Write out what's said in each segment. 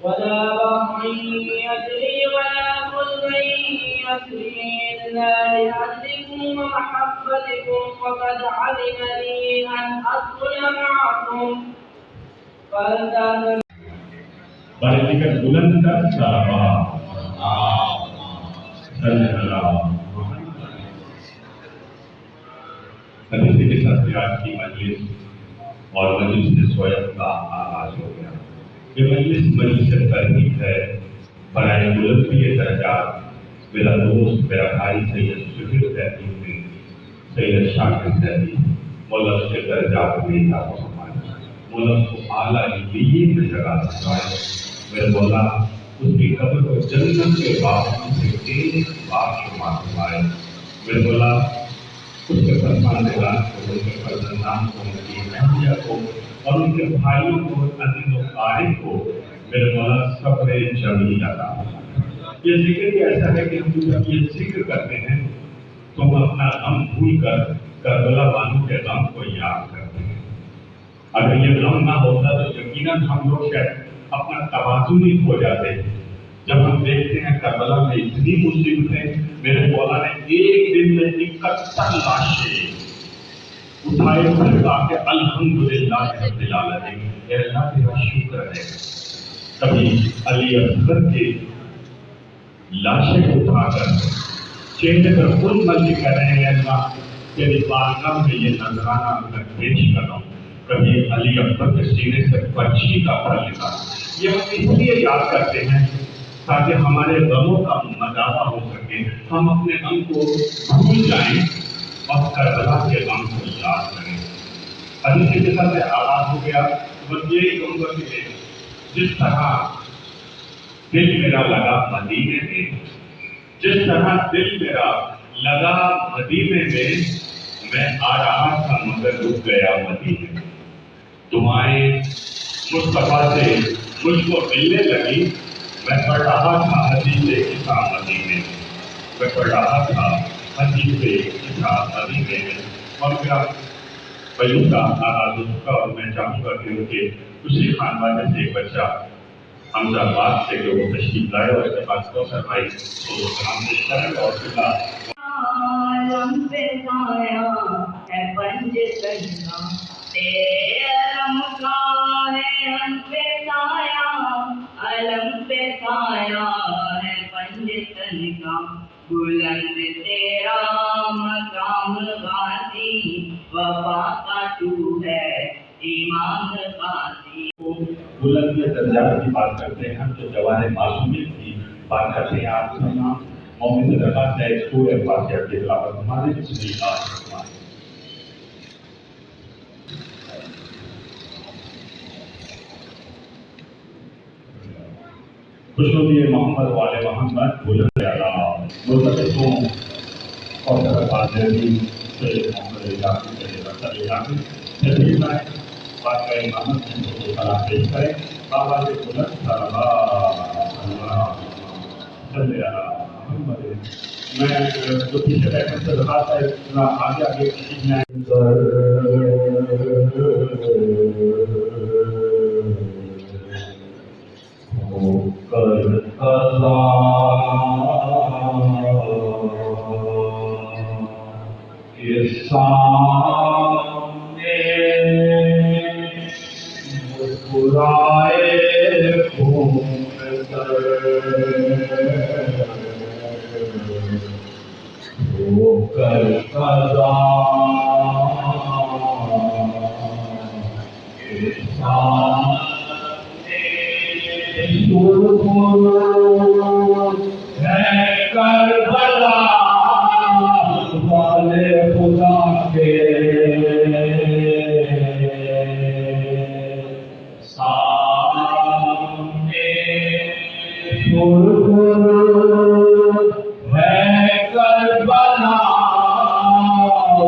ولا بحر يجري ولا فلك يسري إلا لأجلكم ومحبتكم وقد علم لي أن أدخل معكم فلتأذن بارکت بلند کر صحابہ صلی اللہ حدیث کے ساتھ آج کی مجلس اور مجلس سے سویت کا آغاز ہو گیا. یہ مجلس ترغیب ہے برائے بلندی درجات. میرا دوست میرا بھائی سید شفیق زیدی سید شاکر زیدی مولا اس کے درجات میں اضافہ فرمائے, مولا اس کو اعلیٰ علین میں جگہ دلوائے. میرے مولا اس کی قبر کو جنت کے باغوں سے ایک بار شمار فرمائے. میرے مولا اس کے فرزندان کو, ان کے فرزندان کو, ان کی اہلیہ کو اور ان کے بھائیوں کو, عزیز و قارب کو میرے مولا صبر جمیل عطا فرمائے. یہ ذکر بھی ایسا ہے کہ ہم جب یہ ذکر کرتے ہیں تو ہم اپنا غم بھول کر کربلا والوں کے غم کو یاد کرتے ہیں. اگر یہ غم نہ ہوتا تو یقیناً ہم لوگ شاید اپنا توازن ہی کھو جاتے. جب ہم دیکھتے ہیں کربلا میں اتنی مصیبتیں, میرے مولا نے ایک دن میں 71 لاشیں اٹھائے ہوئے کہا کہ الحمدللہ رب العالمین, اے اللہ تیرا شکر ہے. کبھی علی اصغر کے لاشیں اٹھا کر چہرے پر خود مرضی کر رہے ہیں, اللہ تیری بارگاہ میں یہ نذرانہ میں پیش کر رہا ہوں. کبھی علی اکبر کے سینے سے پرچی کا پھل نکالا. یہ ہم اس لیے یاد کرتے ہیں تاکہ ہمارے غموں کا مداوع ہو سکے, ہم اپنے غم کو بھول جائیں اور کربلا کے غم کو یاد کریں. حدیث کے ساتھ آغاز ہو گیا. بس یہی کہوں گا کہ جس طرح دل میرا لگا مدینے میں, جس طرح دل میرا لگا مدینے میں آ رہا تھا مگر رک گیا مدینے میں. دعائیں مصطفیٰ سے مجھ کو ملنے لگی. میں پڑھ رہا تھا حدیث کتاب مدینے میں, میں پڑھ رہا تھا حدیث کتاب مدینے میں. اور میرا بیوں کا آغاز ہو چکا اور میں چاہوں گا کہ ان کے اسی خاندان میں سے ایک بچہ حمزہ عباس سے جو وہ تشریف لائے اور اس کے پاس کوثر بھائی کو سلام پیش کریں. اور پھر عالم پہ سایہ ہے پنج تنگا, تیرے علم کا ہے ہم پہ سایہ, علم پہ سایہ ہے پنج تنگا. بلند تیرا مقام غازی, وفا کا تو ہے امام غازی. بلندی درجات کی بات کرتے ہیں ہم, جو جوان معصومیت کی بات کرتے ہیں. آپ کا نام مومن سے درخواست ہے سورہ فاتحہ کی تلاوت ہمارے بسم اللہ الرحمن الرحیم. خوشنودی محمد والے محمد بلند اعلیٰ مرتبتوں اور درخواست جلدی سید محمد اجازت سید اختر اجازت تشریف لائیں. بات کا امامت ان کو سلام پیش کریں. بابا کے بلند صلوات صلی اللہ محمد. میں جو پیچھے بیٹھے سے درخواست ہے اتنا آگے آگے سیکھنا ہے. سامنے مسکرائے گھوم کر ہو کر کے سامنے ہے کربلا والے خدا کے سامنے ہے کربلا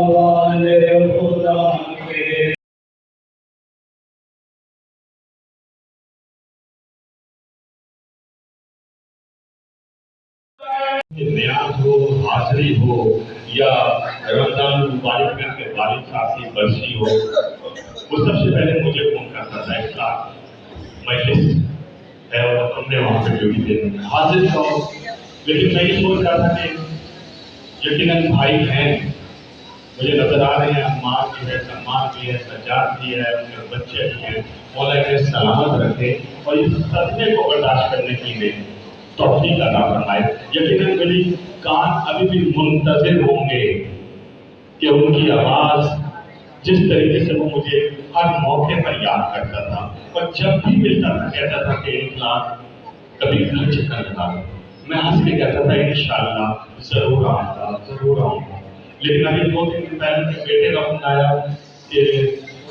والے خدا کے. نیاز ہو, حاضری ہو, یا رمضان المبارک میں کے والد صاحب کی برسی ہو, وہ سب سے پہلے مجھے فون کرتا تھا اخلاق مجلس ہے اور تم نے وہاں پہ ڈیوٹی دے دی حاضر ہو، لیکن میں یہ سوچ رہا تھا کہ یقیناً بھائی ہیں مجھے نظر آ رہے ہیں، ماں بھی ہے، سلمان بھی ہے، سجاد بھی ہے، ان کے بچے بھی ہیں، مولا انہیں سلامت رکھے اور اس صدمے کو برداشت کرنے کے لیے توفیق عطا فرمائے۔ یقیناً میری کان ابھی بھی منتظر ہوں گے کہ ان کی آواز جس طریقے سے وہ مجھے ہر موقع پر یاد کرتا تھا اور جب بھی ملتا تھا کہتا تھا کہ اخلاق کبھی گھر چکر لگا لو، میں ہنس کے کہتا تھا انشاءاللہ ضرور آؤں گا ضرور آؤں گا۔ لیکن ابھی 2 دن پہلے میرے بیٹے کا فون آیا کہ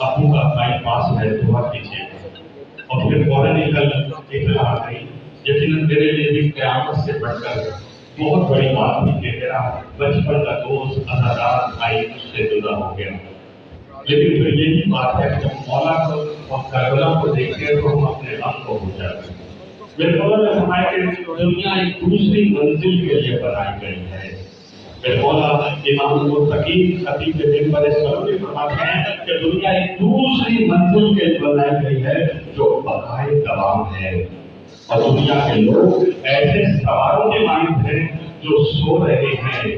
ابو کا بائی پاس ہے، دعا کیجیے، اور پھر فوراً کل اطلاع آ گئی۔ یقیناً میرے لیے بھی قیامت سے بڑھ کر بہت بڑی بات تھی کہ میرا بچپن کا دوست عزادار بھائی مجھ سے جدا ہو گیا۔ لیکن پھر یہی بات ہے کہ جب مولا کو اور کربلا کو دیکھتے ہیں تو ہم اپنے غم کو بھول جاتے ہیں۔ میرے مولا نے فرمایا کہ دنیا ایک دوسری منزل کے لیے بنائی گئی ہے۔ میرے مولا امام المتقین خطیب منبر سلوی فرماتے ہیں کہ دنیا ایک دوسری منزل کے لیے بنائی گئی ہے جو بقائے دوام ہے، اور دنیا کے لوگ ایسے سواروں کے مانند ہیں جو سو رہے ہیں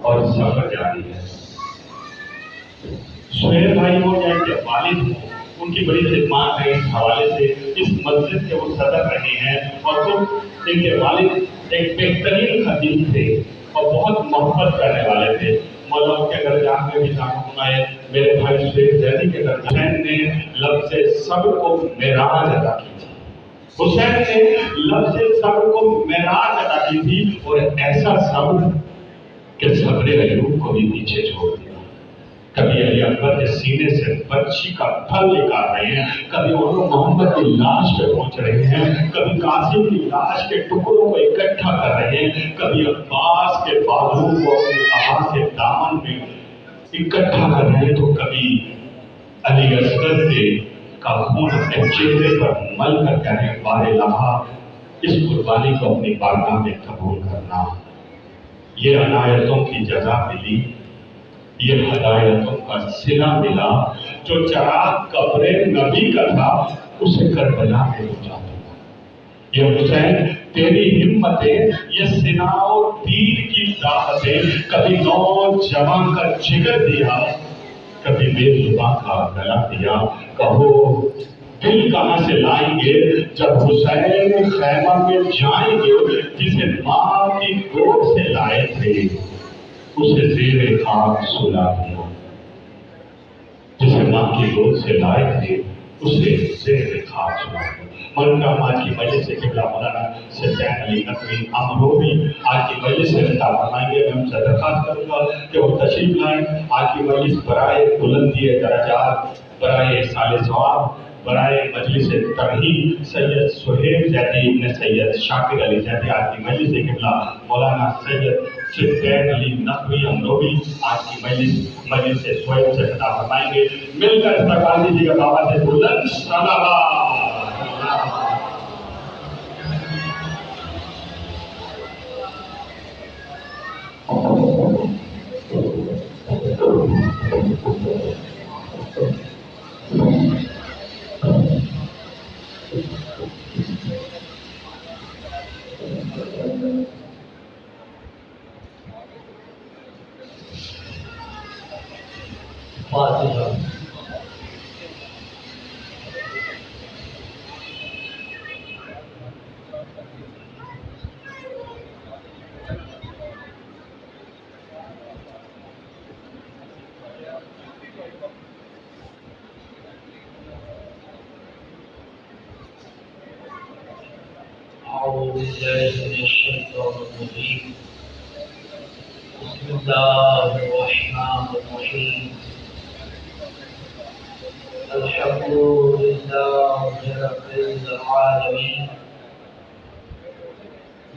اور سفر جاری ہے۔ سہیل بھائی ہو یا ان کے والد ہوں، ان کی بڑی خدمات ہے اس حوالے سے، اس مسجد کے وہ صدر رہے ہیں، اور خود ان کے والد ایک بہترین خطیب تھے اور بہت محبت کرنے والے تھے۔ مولا کے گھر جا کے بھی فرمائے میرے بھائی شیخ زیدی کے گھر حسین نے لفظ صبر کو معراج ادا کی تھی، حسین نے لفظ صبر کو معراج ادا کی تھی، اور ایسا صبر کہ صبر ایوب کو بھی پیچھے چھوڑ دیا۔ کبھی علی اکبر کے سینے سے بچی کا پھل نکال رہے ہیں، کبھی انہوں محمد کی لاش پہ پہنچ رہے ہیں، کبھی قاسم کی لاش کے ٹکڑوں کو اکٹھا کر رہے ہیں، کبھی عباس کے بازو کو اپنی آبا کے دامن میں اکٹھا کر رہے ہیں، تو کبھی علی اصغر کے خون اپنے چہرے پر مل کر کہہ رہے ہیں بار الہا اس قربانی کو اپنی بارگاہ میں قبول کرنا۔ یہ عنایتوں کی جزا ملی، یہ ہدایتوں کا صلہ ملا، جو چراغ قبر نبی کا تھا اسے کربلا میں بجھا دیا۔ یہ حسین تیری ہمتیں، یہ سنا اور تیر کی طاقتیں، کبھی نوجوان کا جگر دیا، کبھی بے زباں کا گلا دیا۔ کہو دل کہاں سے لائیں گے جب حسین خیمہ میں جائیں گے، جسے ماں کی گود سے لائے تھے اسے زیر خاک سلا دیا، جسے ماں کی گود سے لائے تھے اسے زیر خاک سلا دیا۔ ملکہ آج کی مجلس سے قبلہ مولانا سلطان علی نقوی امروی آج کی مجلس سے خطاب فرمائیں گے۔ میں ان سے درخواست کروں گا کہ وہ تشریف لائیں۔ آج کی مجلس برائے بلندی درجات، برائے احصال ثواب، برائے مجلس ترغیب سید سہیل زیدی ابن سید شاکر علی زیدی آج کی مجلس قبلہ مولانا سید سلطان علی نقوی امروی آج کی مجلس سے سہیل سے خطاب فرمائیں گے۔ مل کر استقبال دیجیے گا بابا سے بلند صلوات۔ فاتحہ۔ أعوذ بالله من الشيطان الرجيم بسم الله الرحمن الرحيم الحمد لله رب العالمين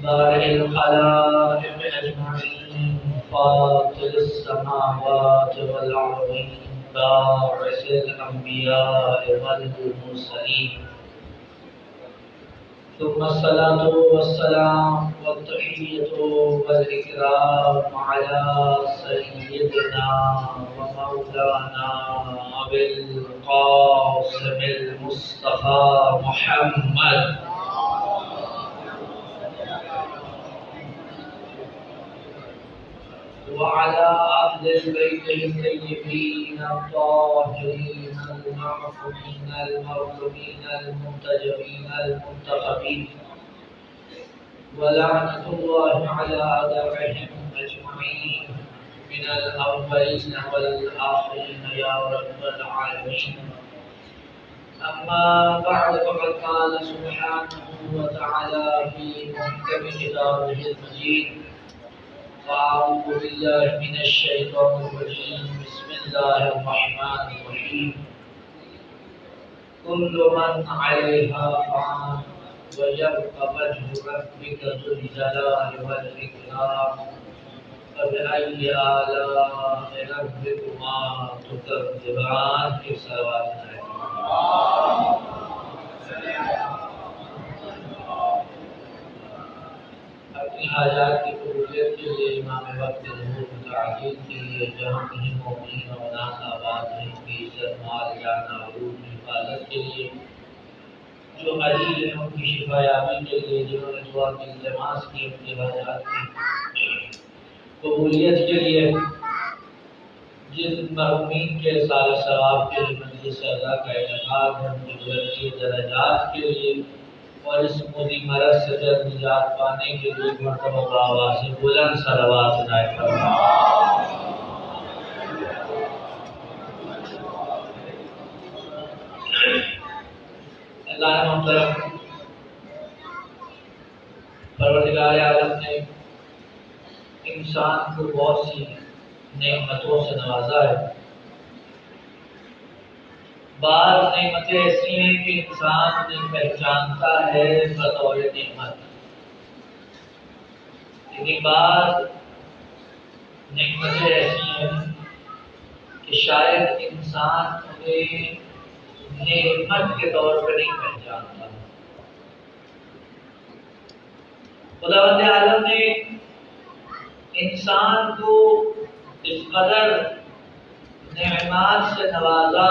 بارئ الخلائق أجمعين فاطر السماوات والأرضين باعث الأنبياء والمرسلين ثم الصلاة والسلام والتحية والإكرام على سيدنا ومولانا أبي القاسم المصطفى محمد وعلى أهل البيت الطيبين الطاهرين المعصومين المرحومين المنتجبين المنتخبين ولعنة الله على أعدائهم أجمعين من الأولين والآخرين يا رب العالمين. أما بعد فقد قال سبحانه وتعالى في محكم كتابه المجيد: أعوذ بالله من الشيطان الرجيم بسم الله الرحمن الرحيم كل من عليها فان ويبقى وجه ربك ذو الجلال والإكرام فبأي آلاء ربكما تكذبان في سواء. اپنی حاجات کی قبولیت کے لیے امام وقت ظہور متعجل کے لیے جہاں کہیں مومنین و ناس آباد ہیں ان کی عزت مال جان آبرو کی حفاظت کے لیے، جو مریض ہیں ان کی شفا یابی کے لیے، جنہوں نے دعا کی التماس کی اپنی حاجات کی قبولیت کے لیے، جن مرحومین کے سال ثواب کے لیے مجلس اعلیٰ کا انعقاد ہے، ان کی بلندی درجات کے لیے اور اس مودی مرض سے جلد نجات پانے کے لیے مرتبہ آواز سے بلند صلوات عنایت فرمائیں۔ اللہ محترم، پروردگار عالم نے انسان کو بہت سی نعمتوں سے نوازا ہے۔ بعض نعمتیں ایسی ہیں کہ انسان انہیں پہچانتا ہے بطور نعمت، لیکن بعض نعمتیں ایسی ہیں کہ شاید انسان انہیں نعمت کے طور پر نہیں پہچانتا۔ خداوند عالم نے انسان کو اس قدر نعمات سے نوازا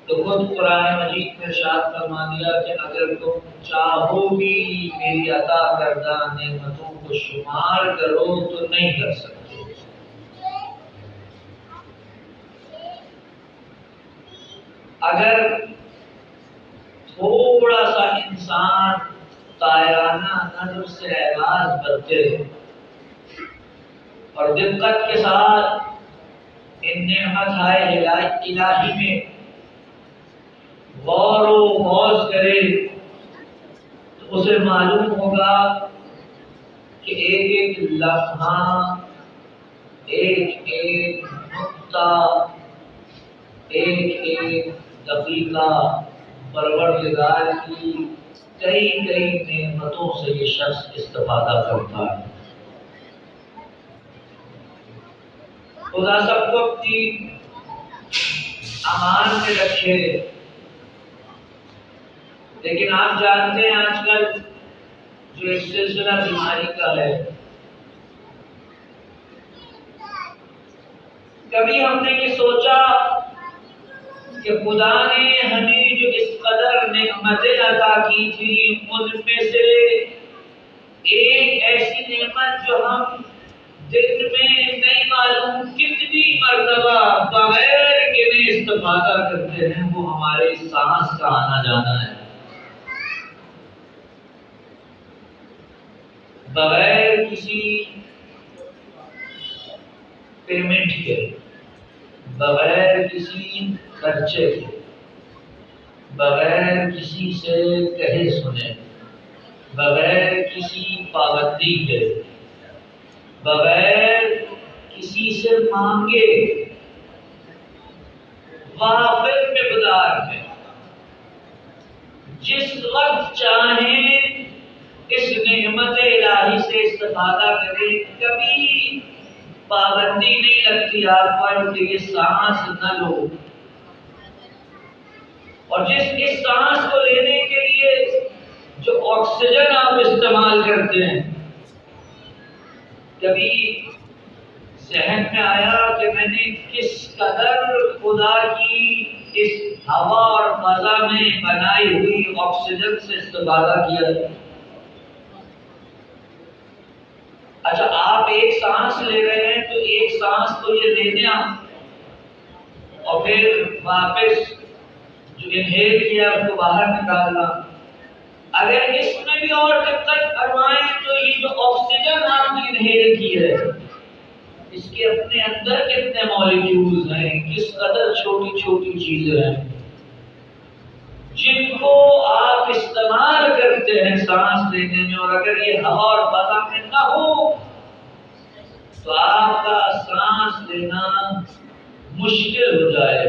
تو خود قرآن مجید میں ارشاد فرما دیا کہ اگر تم چاہو بھی میری عطا کردہ نعمتوں کو شمار کرو تو نہیں کر سکتے۔ اگر تھوڑا سا انسان طائرانہ نظر سے اعراض برتے اور دقت کے ساتھ ان نعمتائے الہی میں غور و خوض کرے تو اسے معلوم ہوگا کہ ایک ایک لمحہ، ایک ایک نقطہ، ایک ایک دقیقہ پروردگار کی کئی کئی نعمتوں سے یہ شخص استفادہ کرتا ہے۔ خدا سب کو اپنی امان میں رکھے، لیکن آپ جانتے ہیں آج کل جو ایک سلسلہ بیماری کا ہے، کبھی ہم نے یہ سوچا کہ خدا نے ہمیں جو اس قدر نعمتیں عطا کی تھی ان میں سے ایک ایسی نعمت جو ہم دن میں نہیں معلوم کتنی مرتبہ بغیر گنے استفادہ کرتے ہیں، وہ ہمارے سانس کا آنا جانا ہے۔ بغیر کسی پیمنٹ کے، بغیر کسی خرچے کے، بغیر کسی سے کہے سنے، بغیر کسی پابندی کے، بغیر کسی سے مانگے، غافل مقدار میں جس وقت چاہیں اس نعمت الہی سے استفادہ کریں، کبھی پابندی نہیں لگتی آپ پر کہ یہ سانس نہ لو، اور جس اس سانس کو لینے کے لیے جو آکسیجن آپ استعمال کرتے ہیں، کبھی ذہن میں آیا کہ میں نے کس قدر خدا کی اس ہوا اور فضا میں بنائی ہوئی آکسیجن سے استفادہ کیا ہے؟ اچھا، آپ ایک سانس لے رہے ہیں تو ایک سانس تو یہ لینا اور پھر واپس جو انہیل کیا اس کو باہر نکالنا. اگر اس میں بھی اور دقت فرمائیں تو یہ جو آکسیجن آپ نے انہیل کی ہے، اس کے اپنے اندر کتنے مالیکیولز ہیں، کس قدر چھوٹی چھوٹی چیزیں ہیں جن کو آپ استعمال کرتے ہیں سانس لینے میں. اور اگر یہ ہوا اور فضا میں نہ ہو تو آپ کا سانس لینا مشکل ہو جائے.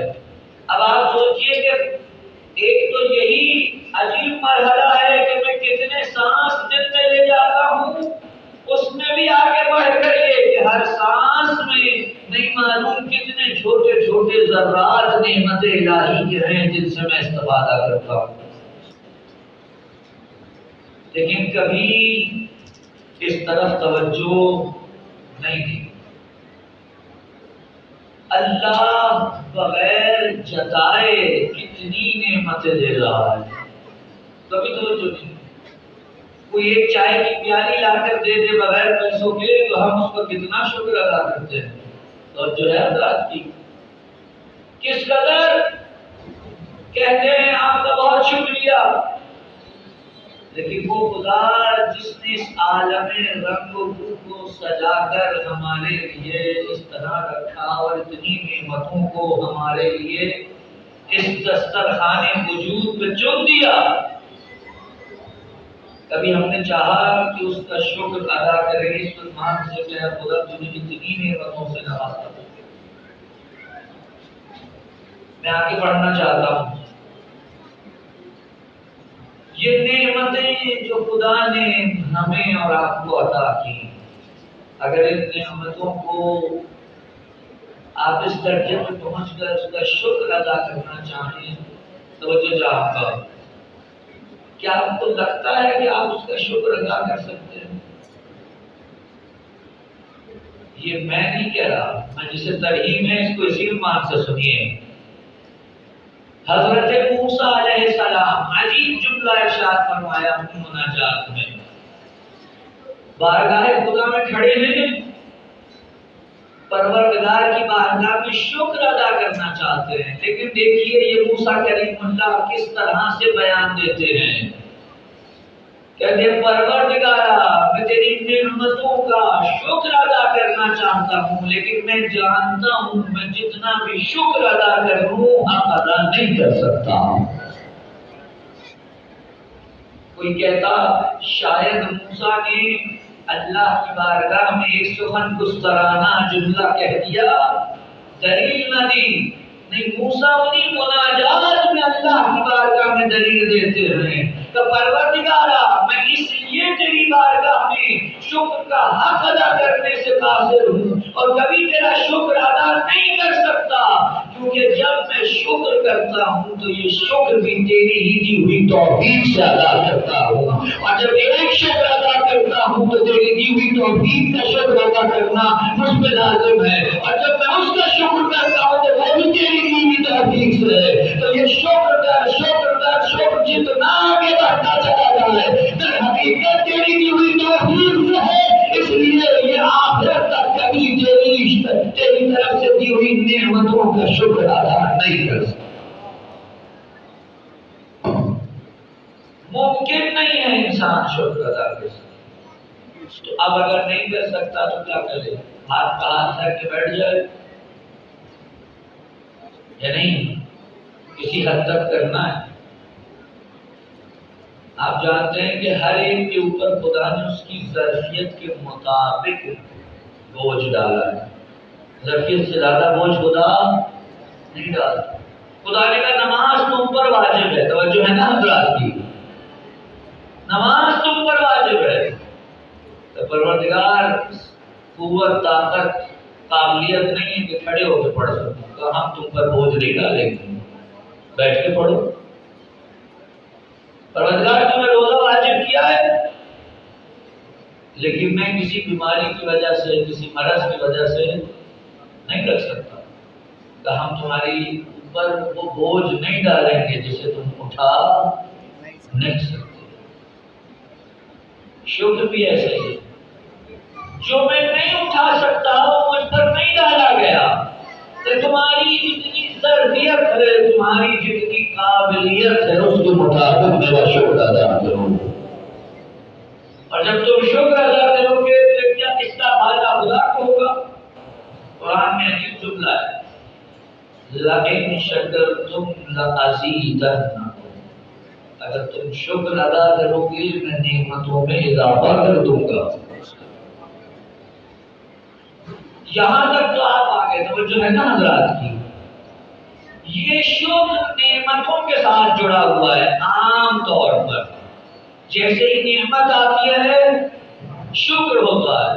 اب آپ سوچئے کہ ایک تو یہی عجیب مرحلہ ہے کہ میں کتنے سانس دن میں لے جاتا ہوں، اس میں بھی آگے بڑھ کر یہ کہ ہر سانس میں نہیں معلوم کتنے چھوٹے چھوٹے ذرات نعمت الہی کے ہیں جن سے میں استفادہ کرتا ہوں. لیکن کبھی اس طرف توجہ نہیں دی. اللہ بغیر جتائے کتنی نعمتیں دے رہا ہے، کبھی توجہ نہیں. کوئی ایک چائے کی پیالی لا کر دے دے بغیر پیسوں کے تو ہم اس پر کتنا شکر ادا کرتے ہیں. اور جو ہے حضرات کی کس قدر کہتے ہیں آپ کا بہت شکریہ، لیکن وہ خدا جس نے اس عالم رنگ و بو کو سجا کر ہمارے لیے اس طرح رکھا اور اتنی نعمتوں کو ہمارے لیے اس دسترخوان وجود میں چن دیا، کبھی ہم نے چاہا کہ اس کا شکر ادا کریں. اس فرمان سے کہ خدا تجھے اتنی نعمتوں سے نوازا. میں آگے بڑھنا چاہتا ہوں. یہ نعمتیں جو خدا نے ہمیں اور آپ کو عطا کی، اگر ان نعمتوں کو آپ اس درجے میں پہنچ کر اس کا شکر ادا کرنا چاہیں توجہ چاہوں گا، کیا آپ کو لگتا ہے کہ آپ اس کا شکر ادا کر سکتے ہیں؟ یہ میں نہیں کہہ رہا، میں جسے ترہیم ہے اس کو اسی مان سے سنیے. حضرت موسیٰ علیہ السلام عجیب جملہ ارشاد فرمایا اپنی مناجات میں. بارگاہ خدا میں کھڑے ہیں، پروردگار کی بارگاہ میں شکر ادا کرنا چاہتے ہیں، لیکن دیکھیے یہ موسیٰ کلیم اللہ کس طرح سے بیان دیتے ہیں. کہتے ہیں پروردگارا میں تیری نعمتوں کا شکر ادا کرنا چاہتا ہوں، لیکن میں جانتا ہوں میں جتنا بھی شکر ادا کروں حق ادا نہیں کر سکتا. کوئی کہتا شاید موسیٰ نے اللہ کی بارگاہ میں ایک سخن گسترانہ جملہ کہہ دیا، دلیل نہ دی. نہیں، موسیٰ انہیں مناجات میں اللہ کی بارگاہ میں دلیل دیتے ہیں کہ پروردگارا میں اس لیے تیری بارگاہ میں شکر کا حق ادا کرنے سے قاصر ہوں اور کبھی تیرا شکر ادا نہیں کر سکتا، کیونکہ جب میں شکر کرتا ہوں تو یہ شکر بھی تیری ہی دی ہوئی توفیق سے ادا کرتا ہوں، اور جب ایک شکر ادا کرتا ہوں تو تیری دی ہوئی توفیق کا شکر ادا کرنا مجھ پہ لازم ہے، اور جب میں اس کا شکر کرتا ہوں تو وہ بھی تیری دی ہوئی توفیق سے ہے. تو یہ شکر جتنا آگے بڑھتا چلا جائے در حقیقت تیری دی ہوئی توفیق سے ہے، اس لیے یہ آخرت تک کبھی تیری طرف سے دی ہوئی نعمتوں کا شکر ادا نہیں کر سکتا. ممکن نہیں ہے انسان شکر ادا کر سکے. تو اب اگر نہیں کر سکتا تو کیا کرے؟ ہاتھ کا ہاتھ رکھ کے بیٹھ جائے یا نہیں؟ کسی حد تک کرنا ہے. آپ جانتے ہیں کہ ہر ایک کے اوپر خدا نے اس کی ظرفیت کے مطابق بوجھ ڈالا ہے. ظرفیت سے زیادہ بوجھ خدا نہیں ڈالتا. خدا نے کہا نماز تم پر واجب ہے. توجہ ہے نا حضرات کی؟ نماز تم پر واجب ہے. تو پروردگار قوت طاقت قابلیت نہیں ہے کہ کھڑے ہو کے پڑھ سکوں، تو ہم تم پر بوجھ نہیں ڈالیں گے، بیٹھ کے پڑھو. پروردگار نے روزہ واجب کیا ہے، لیکن میں کسی بیماری کی وجہ سے، کسی مرض کی وجہ سے نہیں کر سکتا، کہ ہم تمہاری اوپر وہ بوجھ نہیں ڈالیں گے جسے تم اٹھا نہیں سکتے۔ شکر بھی ایسے ہی، جو میں نہیں اٹھا سکتا وہ مجھ پر نہیں ڈالا گیا، کہ تمہاری جتنی ظرفیت ہے، تمہاری جتنی قابلیت ہے، اس کے مطابق میرا شکر ادا کرو۔ اور جب تم شکر ادا کرو گے تو کیا اس کا فائدہ خدا کو ہوگا؟ قرآن میں عجیب جملہ ہے، لَئِن شَكَرْتُمْ لَأَزِيدَنَّكُمْ، اگر تم شکر ادا کرو گے میں نعمتوں میں اضافہ کر دوں گا۔ یہاں تک تو آپ آگے توجہ ہے نا حضرات کی، یہ شکر نعمتوں کے ساتھ جڑا ہوا ہے۔ عام طور پر جیسے ہی نعمت آتی ہے شکر ہوتا ہے،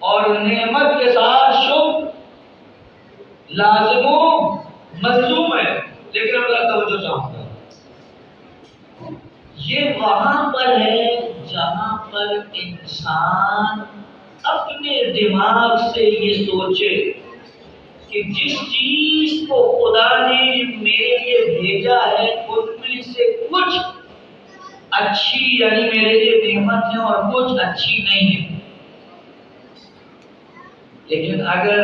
اور نعمت کے ساتھ شکر لازم و ملزوم ہے، لیکن اللہ توجہ چاہوں گا، یہ وہاں پر ہے جہاں پر انسان اپنے دماغ سے یہ سوچے کہ جس چیز کو خدا نے میرے لیے بھیجا ہے ان میں سے کچھ اچھی یعنی میرے لیے نعمت ہے اور کچھ اچھی نہیں ہے، لیکن اگر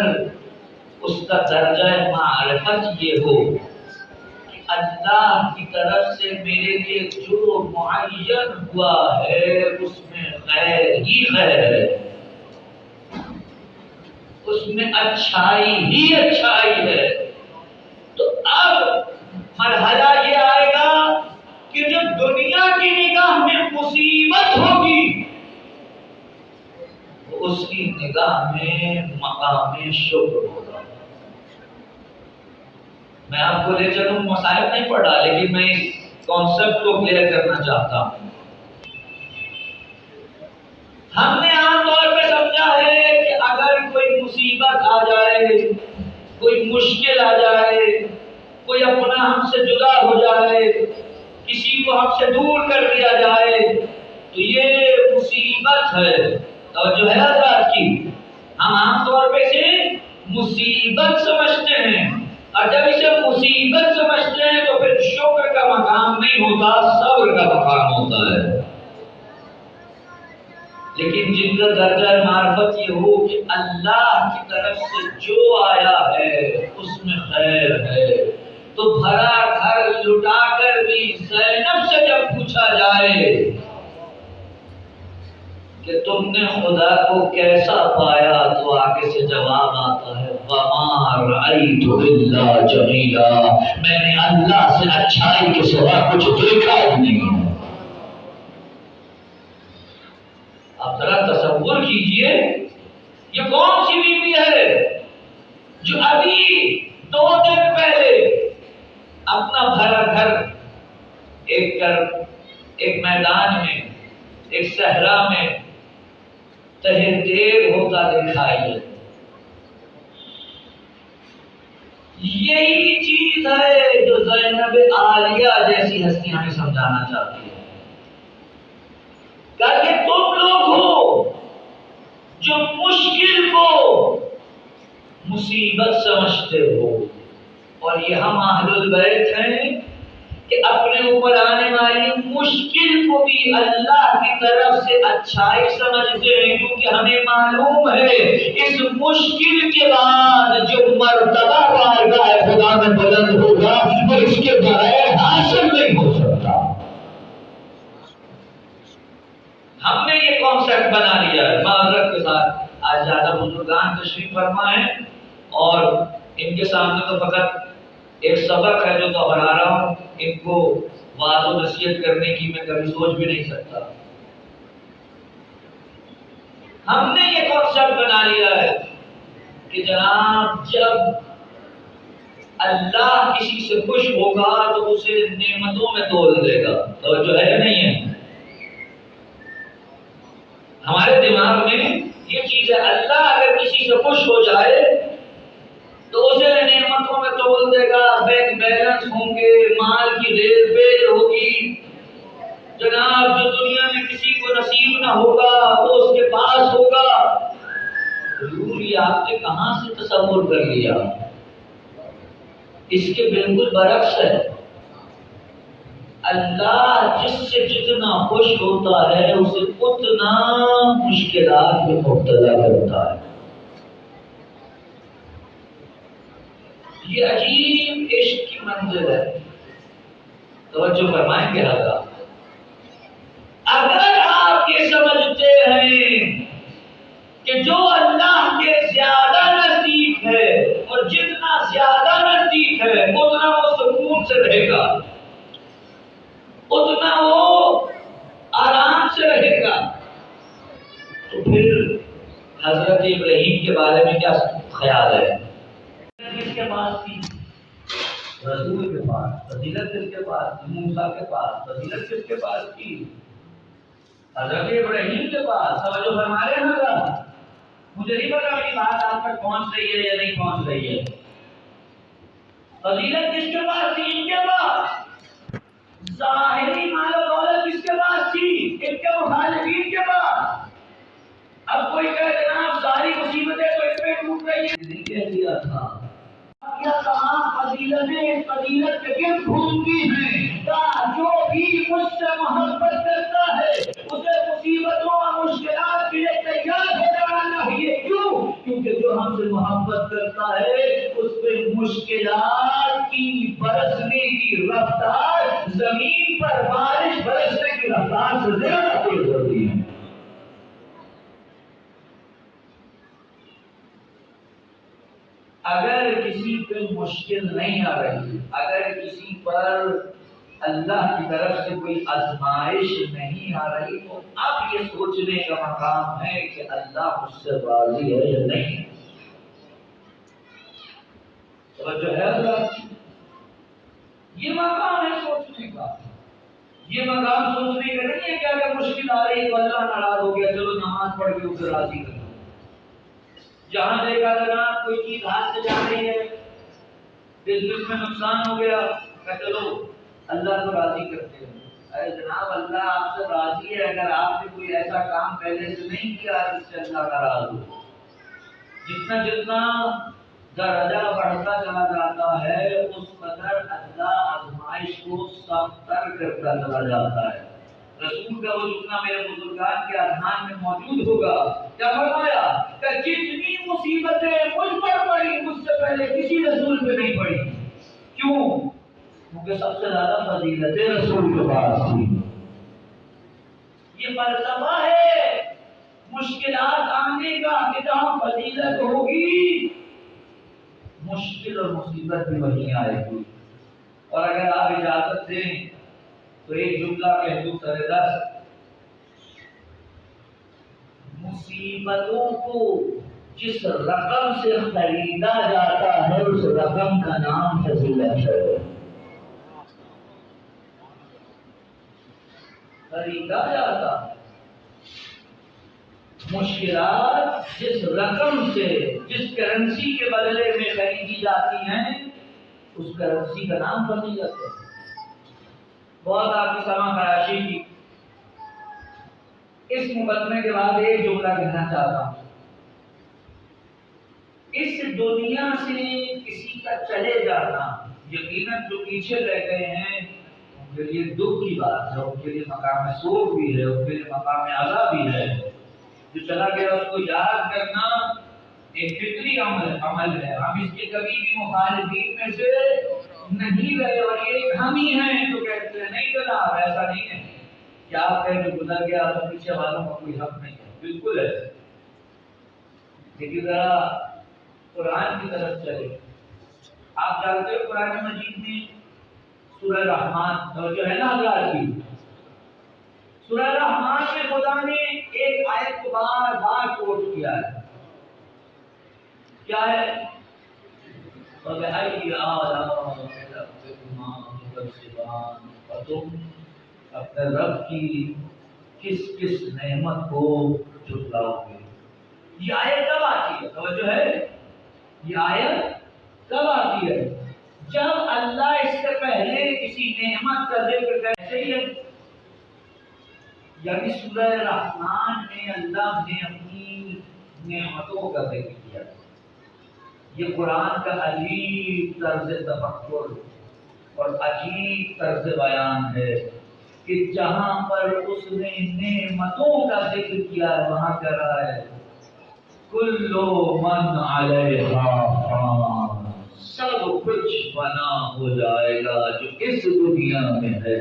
اس کا درجہ معرفت یہ ہو کہ اللہ کی طرف سے میرے لیے جو معین ہوا ہے اس میں خیر ہی خیر ہے، اس میں اچھائی ہی اچھائی ہے، تو اب مرحلہ یہ آئے گا کہ جو دنیا کی نگاہ میں مصیبت ہوگی اس کی نگاہ میں مقام شکر ہوگا۔ میں آپ کو لے چلوں، مسائل نہیں پڑھا لیکن میں اس کانسیپٹ کو کلیئر کرنا چاہتا ہوں۔ ہم نے عام طور پہ سمجھا ہے کہ اگر کوئی مصیبت آ جائے، کوئی مشکل آ جائے، کوئی اپنا ہم سے جدا ہو جائے، کسی کو ہم سے دور کر دیا جائے تو یہ مصیبت ہے، توجہ ہے حضرات کی، ہم عام طور پہ اسے مصیبت سمجھتے ہیں، اور جب اسے مصیبت سمجھتے ہیں تو پھر شکر کا مقام نہیں ہوتا، صبر کا مقام ہوتا ہے۔ لیکن جن کا درجہ معرفت یہ ہو کہ اللہ کی طرف سے جو آیا ہے اس میں خیر ہے، تو بھرا گھر لٹا کر بھی زینب سے جب پوچھا جائے کہ تم نے خدا کو کیسا پایا تو آگے سے جواب آتا ہے وَمَا رَأَيْتُ إِلَّا جَمِيلًا، میں نے اللہ سے اچھائی کے سوا کچھ دیکھا ہی نہیں۔ آپ ذرا تصور کیجئے یہ کون سی بیوی ہے جو ابھی 2 دن پہلے اپنا بھرا گھر ایک میدان میں، ایک صحرا میں تہے دیر ہوتا دکھائی ہے۔ یہی چیز ہے جو زینب عالیہ جیسی ہستی ہمیں سمجھانا چاہتی ہے کہ تم لوگ ہو جو مشکل کو مصیبت سمجھتے ہو، اور یہ ہم اہل البیت ہیں کہ اپنے اوپر آنے والی مشکل کو بھی اللہ کی طرف سے اچھائی سمجھتے ہیں، کیونکہ ہمیں معلوم ہے اس مشکل کے بعد جو مرتبہ بارگاہ خدا میں بلند ہوگا وہ اس کے بغیر حاصل نہیں ہو سکتا۔ ہم نے یہ کانسیپٹ بنا لیا ہے، معذرت کے ساتھ آج زیادہ بزرگان تشریف فرما ہے اور ان کے سامنے تو فقط ایک سبق ہے جو دوہرا رہا ہوں، ان کو وعظ و نصیحت کرنے کی میں کبھی سوچ بھی نہیں سکتا۔ ہم نے یہ کانسیپٹ بنا لیا ہے کہ جناب جب اللہ کسی سے خوش ہوگا تو اسے نعمتوں میں تول دے گا، توجہ ہے نہیں ہے؟ ہمارے دماغ میں یہ چیز ہے، اللہ اگر کسی سے خوش ہو جائے تو اسے سے نعمتوں میں تول دے گا، بینک بیلنس ہوں گے، مال کی ریل پیل ہوگی، جناب جو دنیا میں کسی کو نصیب نہ ہوگا وہ اس کے پاس ہوگا۔ حضور یہ آپ نے کہاں سے تصور کر لیا؟ اس کے بالکل برعکس ہے۔ اللہ جس سے جتنا خوش ہوتا ہے اسے اتنا مشکلات میں مبتلا کرتا ہے۔ یہ عجیب عشق کی منزل ہے، توجہ فرمائیں گے حضرات۔ اگر آپ یہ سمجھتے ہیں کہ جو اللہ کے زیادہ نزدیک ہے اور جتنا زیادہ نزدیک ہے اتنا وہ سکون سے رہے گا، اتنا وہ آرام سے رہے گا، تو پھر حضرت ابراہیم کے بارے میں کیا خیال ہے؟ کس کے پاس تھی؟ رسول کے پاس۔ فضیلت کس کے پاس تھی؟ موسیٰ کے پاس۔ فضیلت کس کے پاس تھی؟ حضرت ابراہیم کے پاس۔ توجہ فرما رہے ہیں حضرات؟ مجھے نہیں پتا میری بات آپ تک پہنچ رہی ہے یا نہیں پہنچ رہی ہے۔ فضیلت کس کے پاس تھی؟ ان کے پاس۔ ظاہری مال و دولت کس کے پاس تھی؟ ان کے مخالفین کے پاس۔ اب کوئی کہے جناب ساری مصیبتیں تو اس پہ ٹوٹ رہی ہیں، نہیں کہہ دیا تھا کیا تمام فضیلتیں فضیلت کے گرد گھومتی ہیں۔ جو بھی مجھ سے محبت کرتا ہے اسے مصیبتوں اور مشکلات کے لیے تیار ہو جانا چاہیے۔ کیوں؟ کیونکہ جو ہم سے محبت کرتا ہے اس پہ مشکلات کی برسنے کی رفتار زمین پر بارش برسنے کی رفتار سے زیادہ تیز ہوتی ہے۔ اگر کسی پہ مشکل نہیں آ رہی، اگر کسی پر اللہ کی طرف سے کوئی آزمائش نہیں آ رہی، تو اب یہ سوچنے کا مقام ہے کہ اللہ مجھ سے راضی ہے یا نہیں۔ توجہ ہے اللہ؟ یہ مقام ہے سوچنے کا، یہ مقام سوچنے کا نہیں ہے کہ اگر مشکل آ رہی ہے تو اللہ ناراض ہو گیا، چلو نماز پڑھ کے اسے راضی کرو۔ جہاں دیکھا جناب کوئی چیز ہاتھ سے جا رہی ہے، بزنس میں نقصان ہو گیا، کہ چلو اللہ کو راضی کرتے ہیں۔ ارے جناب اللہ آپ سے راضی ہے اگر آپ نے کوئی ایسا کام پہلے سے نہیں کیا جس سے اللہ ناراض ہو۔ جتنا جتنا درجہ بڑھتا چلا جاتا ہے اس قدر اللہ آزمائش کو سخت تر کرتا چلا جاتا ہے۔ رسول کا وہ جتنا میرے بزرگان کے اذہان میں موجود ہوگا، کیا فرمایا کہ جتنی مصیبتیں مجھ پر پڑی مجھ سے پہلے کسی رسول پہ نہیں پڑی۔ کیوں؟ کیونکہ سب سے زیادہ فضیلتیں رسول کے پاس تھی۔ یہ فلسفہ ہے مشکلات آنے کا کہ جہاں فضیلت ہوگی مشکل اور مصیبت بھی وہیں آئے گی۔ اور اگر آپ اجازت دیں تو ایک جملہ کہہ دوں سردست، مصیبتوں کو جس رقم سے خریدا جاتا ہے اس رقم کا نام فضیلت ہے۔ خریدا جاتا ہے مشکلات جس رقم سے، جس کرنسی کے بدلے میں خریدی جاتی ہیں اس کرنسی کا نام فضیلت ہے۔ بہت آپ کی سماع خراشی کی۔ اس مقدمے کے بعد ایک جملہ کہنا چاہتا ہوں۔ اس دنیا سے کسی کا چلے جانا یقیناً جو پیچھے رہ گئے ہیں ان کے لیے دکھ کی بات ہے، ان کے لیے مقام سوگ بھی ہے، ان کے لیے مقام عذاب بھی ہے۔ جو چلا گیا اس کو یاد کرنا ایک فطری عمل ہے۔ ہم اس کے کبھی بھی مخالفین میں سے نہیں رہے، اور یہ ہم ہی ہیں جو کہتے ہیں نہیں چلا، ایسا نہیں ہے کہ آپ کہیں جو گزر گیا تو پیچھے والوں کا کوئی حق نہیں ہے، بالکل ہے۔ لیکن ذرا قرآن کی طرف چلے۔ آپ جانتے ہو قرآن مجید میں سورہ رحمان توجہ ہے نا حضرات کی؟ سورہ رحمان میں خدا نے ایک آیت کو بار بار کوٹ کیا ہے۔ کیا ہے؟ فَبِأَيِّ آلَاءِ رَبِّكُمَا تُكَذِّبَانِ، اور تم اپنے رب کی کس کس نعمت کو جھٹلاؤ گے۔ یہ آیت کب آتی ہے؟ توجہ ہے، یہ آیت کب آتی ہے؟ جب اللہ اس سے پہلے کسی نعمت کا ذکر کرے. ایسے ہی ہے، یعنی سورہ رحمان میں اللہ نے اپنی نعمتوں کا ذکر کیا. یہ قرآن کا عجیب طرز تفکر اور عجیب طرز بیان ہے کہ جہاں پر اس نے نعمتوں کا ذکر کیا ہے وہاں کہہ رہا ہے کلو من علیہا فان، سب کچھ فنا ہو جائے گا جو اس دنیا میں ہے.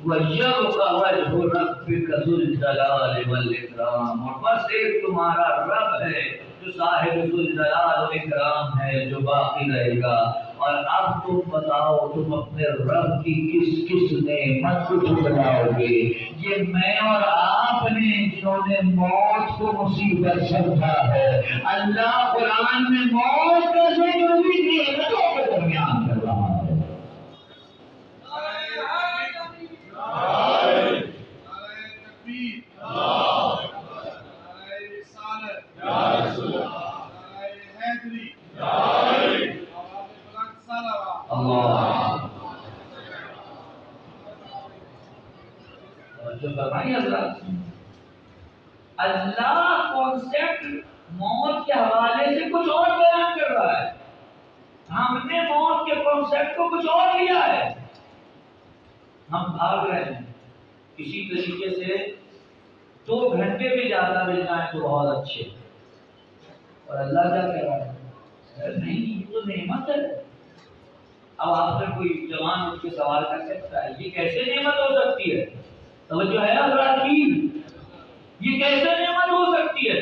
وَيَبْقَ وَجْهُ رَبِّكَ ذُو الْجَلَالِ وَالْإِكْرَامِ، اور بس ایک تمہارا رب ہے جو صاحب ذو الجلال و اکرام ہے جو باقی رہے گا. اور اب تم بتاؤ تم اپنے رب کی کس کس نعمت کو ٹھکراؤ گے؟ یہ میں اور آپ نے جنہوں نے موت کو مصیبت سمجھا ہے، اللہ قرآن میں موت کا ذکر بھی نعمتوں کے درمیان کر رہا ہے. اللہ کانسیپٹ موت کے حوالے سے کچھ اور بیان کر رہا ہے. ہم نے موت کے کانسیپٹ کو کچھ اور لیا ہے. ہم بھاگ رہے ہیں کسی طریقے سے 2 گھنٹے بھی زیادہ مل جائیں تو بہت اچھے. اور اللہ کیا کہہ رہا ہے؟ نہیں، یہ تو نعمت ہے. اب آپ سے کوئی جوان اٹھ کے سوال کر سکتا ہے یہ کیسے نعمت ہو سکتی ہے؟ توجہ ہے حضرات کی؟ یہ کیسے نعمت ہو سکتی ہے؟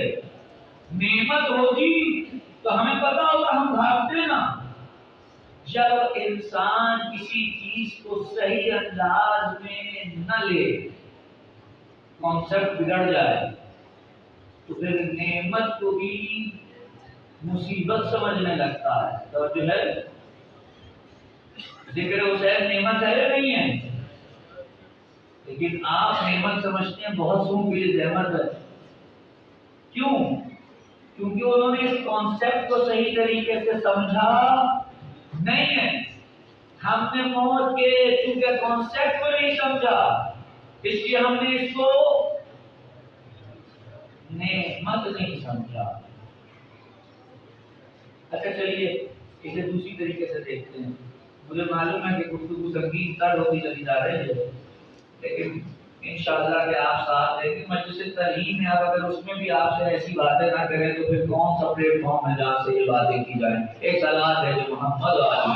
نعمت ہوگی تو ہمیں پتا ہوگا، ہم بھاگتے نا. جب انسان کسی چیز کو صحیح انداز میں نہ لے، کانسیپٹ بگڑ جائے تو پھر نعمت کو بھی مصیبت سمجھنے لگتا ہے. توجہ ہے؟ ذکر حسین نعمت ہے یا نہیں ہے؟ لیکن آپ نعمت سمجھتے ہیں بہت سو کے لیے رحمت ہے. کیوں؟ کیونکہ انہوں نے اس کانسیپٹ کو صحیح طریقے سے سمجھا نہیں ہے. ہم نے موت کے چونکہ کانسیپٹ کو نہیں سمجھا اس لیے ہم نے اس کو نعمت نہیں سمجھا. اچھا چلیے اسے دوسری طریقے سے دیکھتے ہیں. مجھے معلوم ہے کہ گفتگو سنگین تر ہوتی چلی جا رہی ہے، لیکن انشاءاللہ کہ آپ ساتھ ہیں کہ مجلس ترہیم میں اگر اس میں بھی آپ سے ایسی باتیں نہ کریں تو پھر کون سا پلیٹ فارم ہے جہاں سے یہ باتیں کی جائیں. ایک صلاۃ ہے جو محمد علی.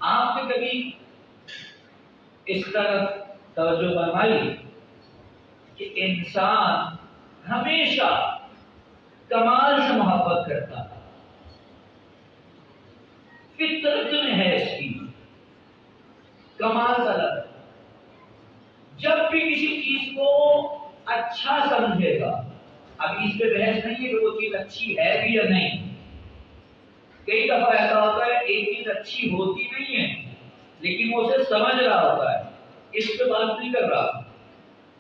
آپ نے کبھی اس طرح توجہ فرمائی کہ انسان ہمیشہ کمال سے محبت کرتا ہے، فطرت میں ہے اس کی کمال کا لفظ. جب بھی کسی چیز کو اچھا سمجھے گا، ابھی اس پہ بحث نہیں ہے کہ وہ چیز اچھی ہے بھی یا نہیں. کئی دفعہ ایسا ہوتا ہے ایک چیز اچھی ہوتی نہیں ہے لیکن وہ اسے سمجھ رہا ہوتا ہے، اس پہ بات نہیں کر رہا.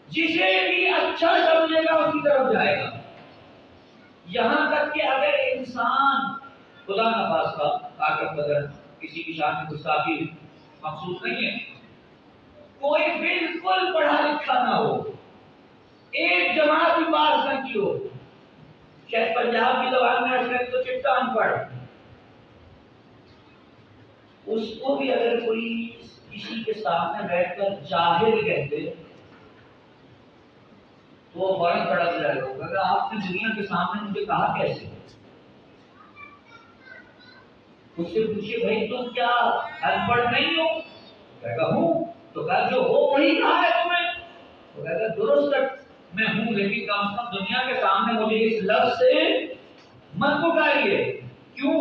جسے بھی اچھا سمجھے گا اس کی طرف جائے گا. یہاں تک کہ اگر انسان خدا نخواستہ طاقت بدر کسی کی شان میں گستاخی مخصوص نہیں ہے، کوئی بالکل پڑھا لکھا نہ ہو، ایک جماعت بھی پاس نہ کی ہو، شاید پنجاب کی زبان میں عرض تو چٹا ان پڑھ، اس کو بھی اگر کوئی کسی کے سامنے بیٹھ کر جاہل کہتے تو وہ بڑا بڑک جائے گا. اگر آپ نے دنیا کے سامنے مجھے کہا کیسے؟ اس سے پوچھیے بھائی تم کیا ان پڑھ نہیں ہو؟ کہے گا ہوں. تو کہا جو ہو وہی کہا ہے تمہیں؟ تو کہے گا درست میں ہوں لیکن کم از کم دنیا کے سامنے مجھے اس لفظ سے مت پکاریے. کیوں؟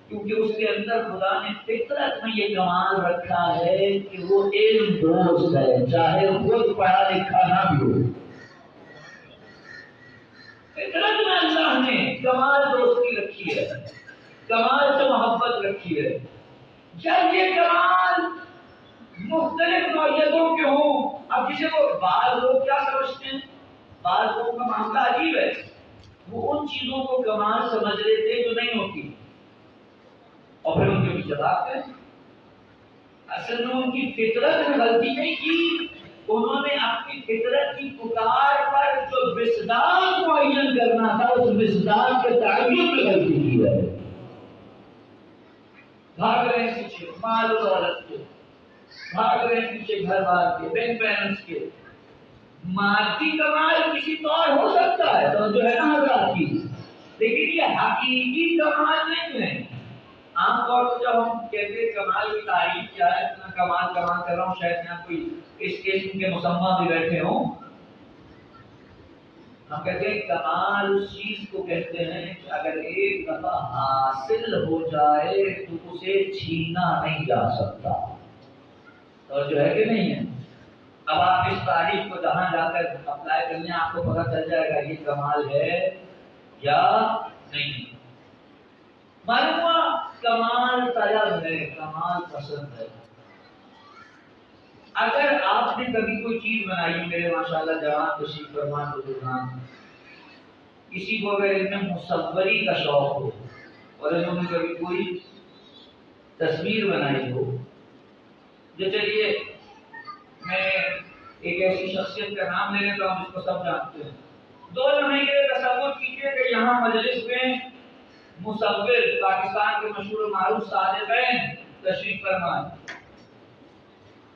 کیونکہ اس کے اندر خدا نے فطرت میں یہ کمال رکھا ہے کہ وہ علم دوست ہے چاہے خود پڑھا لکھا نہ بھی ہو. فطرت میں اللہ نے کمال دوستی رکھی ہے، کمال سے محبت رکھی ہے. جب یہ کمال مختلف نوعیتوں کے ہوں، اب جسے وہ بعض لوگ کیا سمجھتے ہیں بعض لوگوں کا معاملہ عجیب ہے، وہ ان چیزوں کو کمال سمجھ لیتے جو نہیں ہوتی اور پھر ان کے پیچھے بھاگتے ہیں۔ اصل میں ان کی فطرت نے غلطی نہیں کی، انہوں نے اپنی فطرت کی پکار پر جو مصداق معین کرنا تھا اس مصداق کے تعین میں غلطی کی ہے۔ بھاگ رہے ہیں پیچھے مال و دولت کے، بھاگ رہے ہیں پیچھے گھر بار کے، بینک بیلنس کے۔ مادی کمال کسی طور ہو سکتا ہے تو جو ہے نا حضرات کی، لیکن یہ حقیقی کمال نہیں ہے۔ عام طور پر جب ہم کہتے ہیں کمال کی تعریف کیا ہے، اتنا کمال کر رہا ہوں، شاید یہاں کوئی اس قسم کے مسمہ بھی بیٹھے ہوں۔ ہم کہتے ہیں کمال اس چیز کو کہتے ہیں کہ اگر ایک دفعہ حاصل ہو جائے تو اسے چھینا نہیں جا سکتا، اور جو ہے کہ نہیں ہے۔ اب آپ اس تعریف کو جہاں جا کر اپلائی کرنے آپ کو پتہ چل جائے گا یہ کمال ہے یا نہیں۔ معلوم ہوا کمال طلب ہے، کمال پسند ہے۔ اگر آپ نے کبھی کوئی چیز بنائی، میرے ماشاءاللہ جوان تشریف فرمان بزرگان، کسی کو اگر ان میں مصوری کا شوق ہو اور انہوں نے کبھی کوئی تصویر بنائی ہو، جو چلیے میں ایک ایسی شخصیت کا نام لے لیتا ہوں جس کو سب جانتے ہیں، 2 لمحے کے لیے تصور کیجیے کہ یہاں مجلس میں مصور پاکستان کے مشہور و معروف صادقین تشریف فرمان،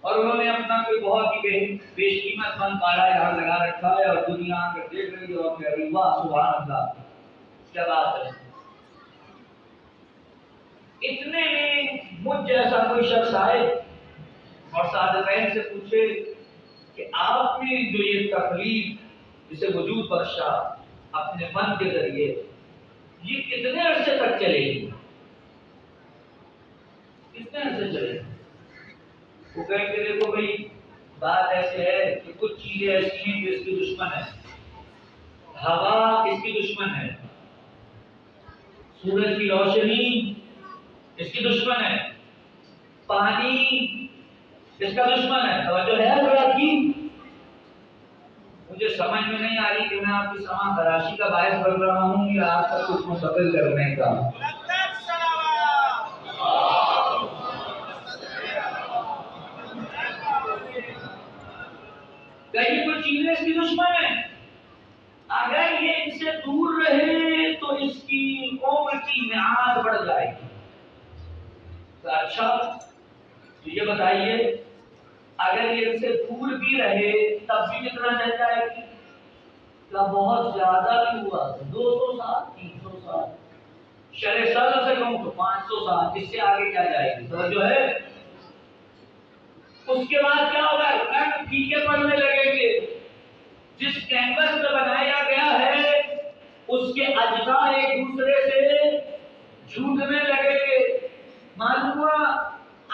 اور انہوں نے اپنا کوئی بہت ہی بیش قیمت فن پارا یہاں لگا رکھا ہے اور دنیا آ کر دیکھ رہی ہے اور کہہ رہی واہ سبحان اللہ کیا بات ہے۔ اتنے میں مجھ جیسا کوئی شخص آئے اور صادقین سے پوچھے کہ آپ نے جو یہ تخلیق اسے وجود بخشا اپنے فن کے ذریعے، یہ کتنے عرصے تک چلے گی، کتنے عرصے چلے گی؟ وہ کہیں کہ دیکھو بھائی بات ایسے ہے کہ کچھ چیزیں ایسی ہیں جو اس کی دشمن ہے، ہوا اس کی دشمن ہے، سورج کی روشنی اس کی دشمن ہے، پانی اس کا دشمن ہے۔ توجہ ہے حضرات کی؟ مجھے سمجھ میں نہیں آ رہی کہ میں آپ کی سماع خراشی کا باعث بن رہا ہوں یا آپ کا کچھ مستقل کرنے کا۔ کئی کوئی چیزیں اس کی دشمن ہے، اگر یہ ان سے دور رہے تو اس کی عمر کی میعاد بڑھ جائے گی۔ تو اچھا تو یہ بتائیے اگر یہ ان سے دور بھی رہے تب بھی کتنا چل جائے گی؟ کیا بہت زیادہ بھی ہوا 200 سال 300 سال، شرح صدر سے کہوں تو 500 سال، اس سے آگے کیا جائے گی؟ تو جو ہے اس کے بعد کیا ہوگا؟ رنگ پھیکے پڑنے لگیں گے، جس کینوس پہ بنایا گیا ہے اس کے اجزاء ایک دوسرے سے چھوٹنے لگیں گے۔ معلوم ہوا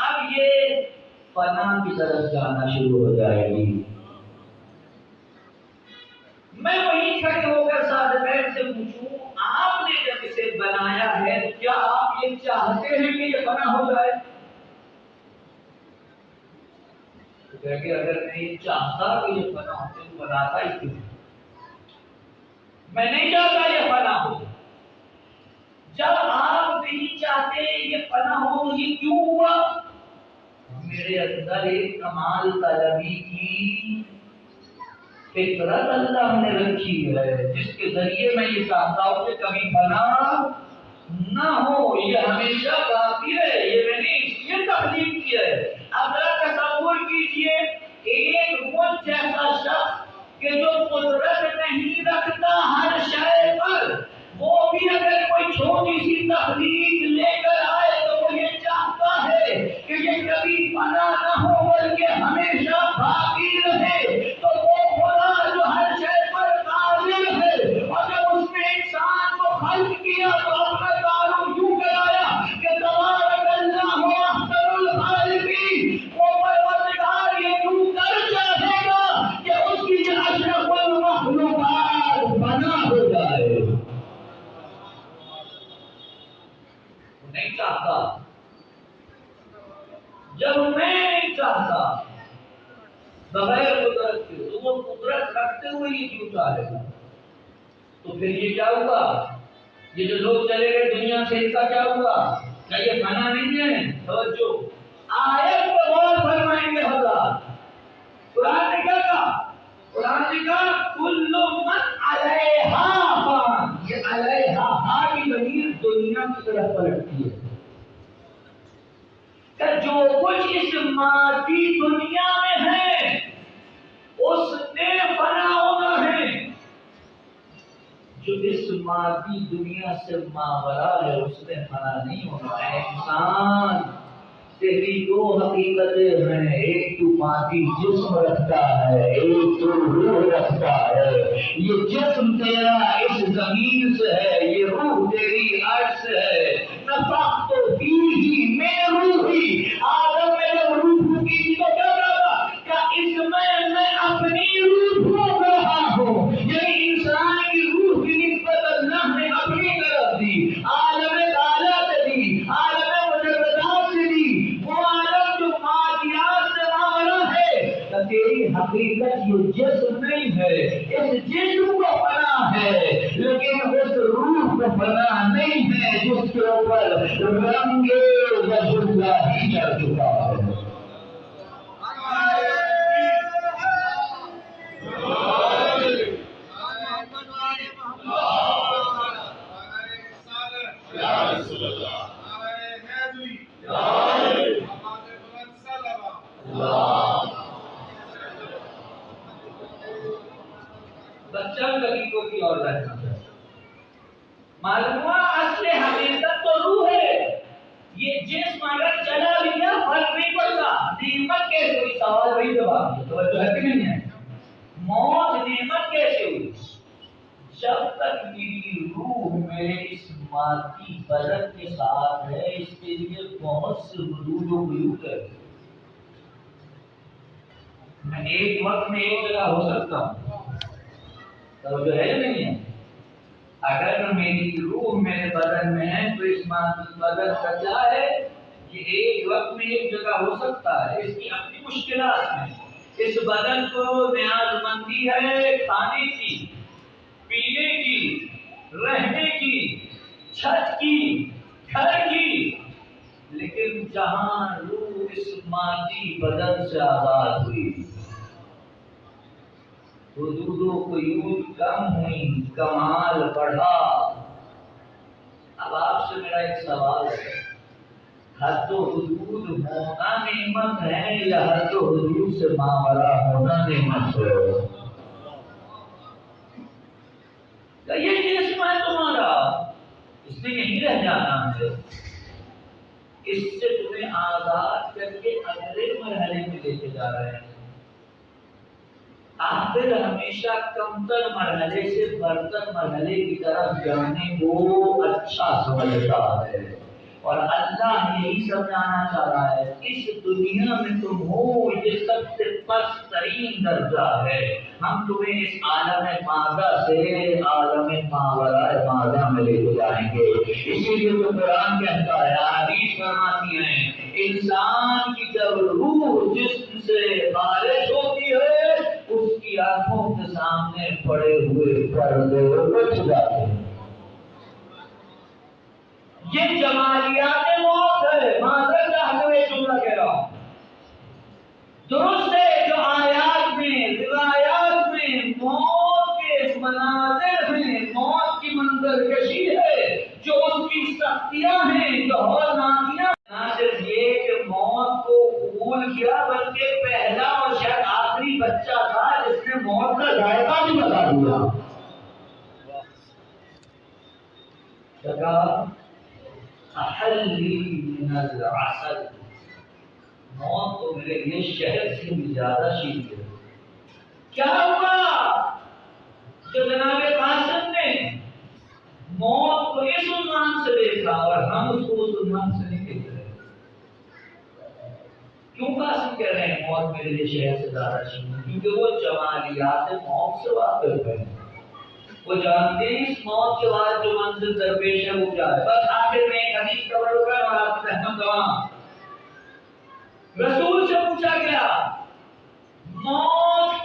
اب یہ فنا کی طرف جانا شروع ہو جائے گی۔ میں وہیں کھڑے ہو کر صادقین سے پوچھوں آپ نے جب اسے بنایا ہے تو کیا آپ یہ چاہتے ہیں کہ یہ فنا ہو جائے؟ تو کہہ کہ اگر میں یہ چاہتا کہ یہ فنا ہو تو بناتا ہی کیوں؟ میں نہیں چاہتا یہ فنا ہو۔ جب آپ نہیں چاہتے یہ فنا ہو تو یہ کیوں ہوا؟ میرے اندر ایک کمال طلبی کی فطرت اللہ نے رکھی ہے جس کے ذریعے میں یہ چاہتا ہوں کہ کبھی فنا نہ ہو، یہ ہمیشہ باقی ہے، یہ میں نے اس لیے تخلیق کی ہے۔ اب ذرا تصور کیجئے ایک مجھ جیسا شخص کہ جو قدرت نہیں رکھتا ہر شے پر، وہ بھی اگر کوئی چھوٹی سی تخلیق لے کر آئے تو وہ یہ چاہتا ہے کہ یہ کبھی فنا نہ ہو بلکہ ہمیشہ باقی رہے۔ تو وہ خدا جو ہر شے پر قادر ہے اور جب اس نے انسان کو خلق کیا تو اپنا تعارف یوں کرایا کہ تبارک اللہ احسن الخالقین، وہ پروردگار یہ کیوں کر چاہے گا کہ اس کی اشرف المخلوقات فنا ہو جائے؟ نہیں چاہتا۔ جب میں نہیں چاہتا قدرت کی، تو وہ قدرت رکھتے ہوئے یہ کیوں چاہے گا؟ تو پھر یہ کیا ہوا؟ یہ جو لوگ چلے گئے دنیا سے، ان کا کیا ہوا؟ کیا یہ فنا نہیں ہے؟ توجہ، آیت پر غور فرمائیں گے حضرات۔ قرآن نے کیا کہا؟ قرآن نے کہا کل من علیہا فان، یہ علیہا ہا کی ضمیر دنیا کی طرف پلٹتی ہے کہ جو کچھ اس مادی دنیا میں ہے اس نے فنا ہونا ہے، جو اس مادی دنیا سے ماورا ہے اس نے فنا نہیں ہونا ہے۔ انسان تیری دو حقیقتیں ہیں، ایک تو مادی جسم رکھتا ہے، ایک تو روح رکھتا ہے۔ یہ جسم تیرا اس زمین سے ہے، یہ روح تیری عرش سے ہے۔ نفخت فیہ من روحی، آدم میں جب روح پھونکی تھی تو کیا کہا؟ کہ اس میں اپنی روح پھونک رہا ہوں، یعنی انسان کی روح کی نسبت اللہ نے اپنی طرف دی، عالم تعالیٰ سے دی، عالم مجردات سے دی، وہ عالم جو مادیات سے ماورا ہے۔ کہ تیری حقیقت یہ جسم نہیں ہے، اس جسم کو فنا ہے، لیکن اس روح کو فنا نہیں ہے جس کے اوپر رنگ وجہ اللہ ہی چڑھ چکا ہے۔ بچہ لڑکیوں کی اور رہنا چاہیے، معلوم ہوا اصل حقیقت تو روح ہے۔ یہ جسم اگر چلا لیا فرق نہیں پڑتا، نعمت کیسے ہوئی؟ سوال وہی جواب ہے، توجہ ہے کہ نہیں ہے؟ موت نعمت کیسے ہوئی؟ جب تک میری روح میرے اس مادی بدن کے ساتھ ہے، اس کے لیے بہت سے حدود و قیود ہے۔ میں ایک وقت میں ایک جگہ ہو سکتا ہوں، توجہ ہے یا نہیں ہے؟ اگر میری روح میرے بدن میں ہے تو اس مادی بدن کا کیا ہے؟ یہ ایک وقت میں ایک جگہ ہو سکتا ہے، اس کی اپنی مشکلات ہیں۔ اس بدن کو نیاز مندی ہے کھانے کی، پینے کی، رہنے کی، چھت کی، گھر کی، لیکن جہاں روح اس مادی بدن سے آزاد ہوئی، حدود و قیود کم ہوئی، کمال بڑھا۔ اب آپ سے میرا ایک سوال ہے، حد و حدود ہونا نعمت ہے یا حد و حدود سے ماورا ہونا نعمت ہے؟ یہ جسم ہے تمہارا، اس نے یہیں رہ جانا ہے، اس سے تمہیں آزاد کر کے اگلے مرحلے میں لے کے جا رہے ہیں۔ آخر ہمیشہ کمتر مرحلے سے برتر مرحلے کی طرف جانے کو اچھا سمجھتا ہے، اور اللہ یہی سمجھانا چاہ رہا ہے اس دنیا میں تم ہو یہ سب سے پست ترین درجہ ہے، ہم تمہیں اس عالم مادہ سے عالم ماورائے مادہ میں لے کے جائیں گے۔ اسی لیے تو قرآن کہتا ہے، حدیث فرماتی ہیں، انسان کی جب روح جسم سے خارج ہوتی ہے اس کی آنکھوں کے سامنے پڑے ہوئے پردے اٹھ جاتے ہیں۔ یہ جمالیات موت ہے، معذرت چاہتے ہوئے جملہ کہہ رہا ہوں، درست ہے جو آیات میں روایات میں موت کے مناظر ہیں، موت کی منظر کشی ہے، جو اس کی سختیاں ہیں، جو ہولناکیاں، نہ صرف یہ کہ موت کو قبول کیا بلکہ پہلا اور شاید آخری بچہ تھا جس نے موت کا ذائقہ بھی بتا دیا۔ احلی من العسل، موت تو میرے لیے شہد سے بھی زیادہ شیریں ہے۔ کیا ہوا جو جناب قاسم نے موت کو اس عنوان سے دیکھا اور ہم اس کو اس عنوان سے نہیں دیکھ رہے؟ کیوں قاسم کہہ رہے ہیں موت میرے لیے شہد سے زیادہ شیریں ہے؟ کیونکہ وہ جمالیات موت سے واقف ہے، وہ جانتے ہیں اس موت کے بعد جو منزل درپیش ہے وہ کیا ہے۔ بس آخر میں ایک حدیث کا ورقہ اور آپ کی رحمت رسول سے پوچھا گیا موت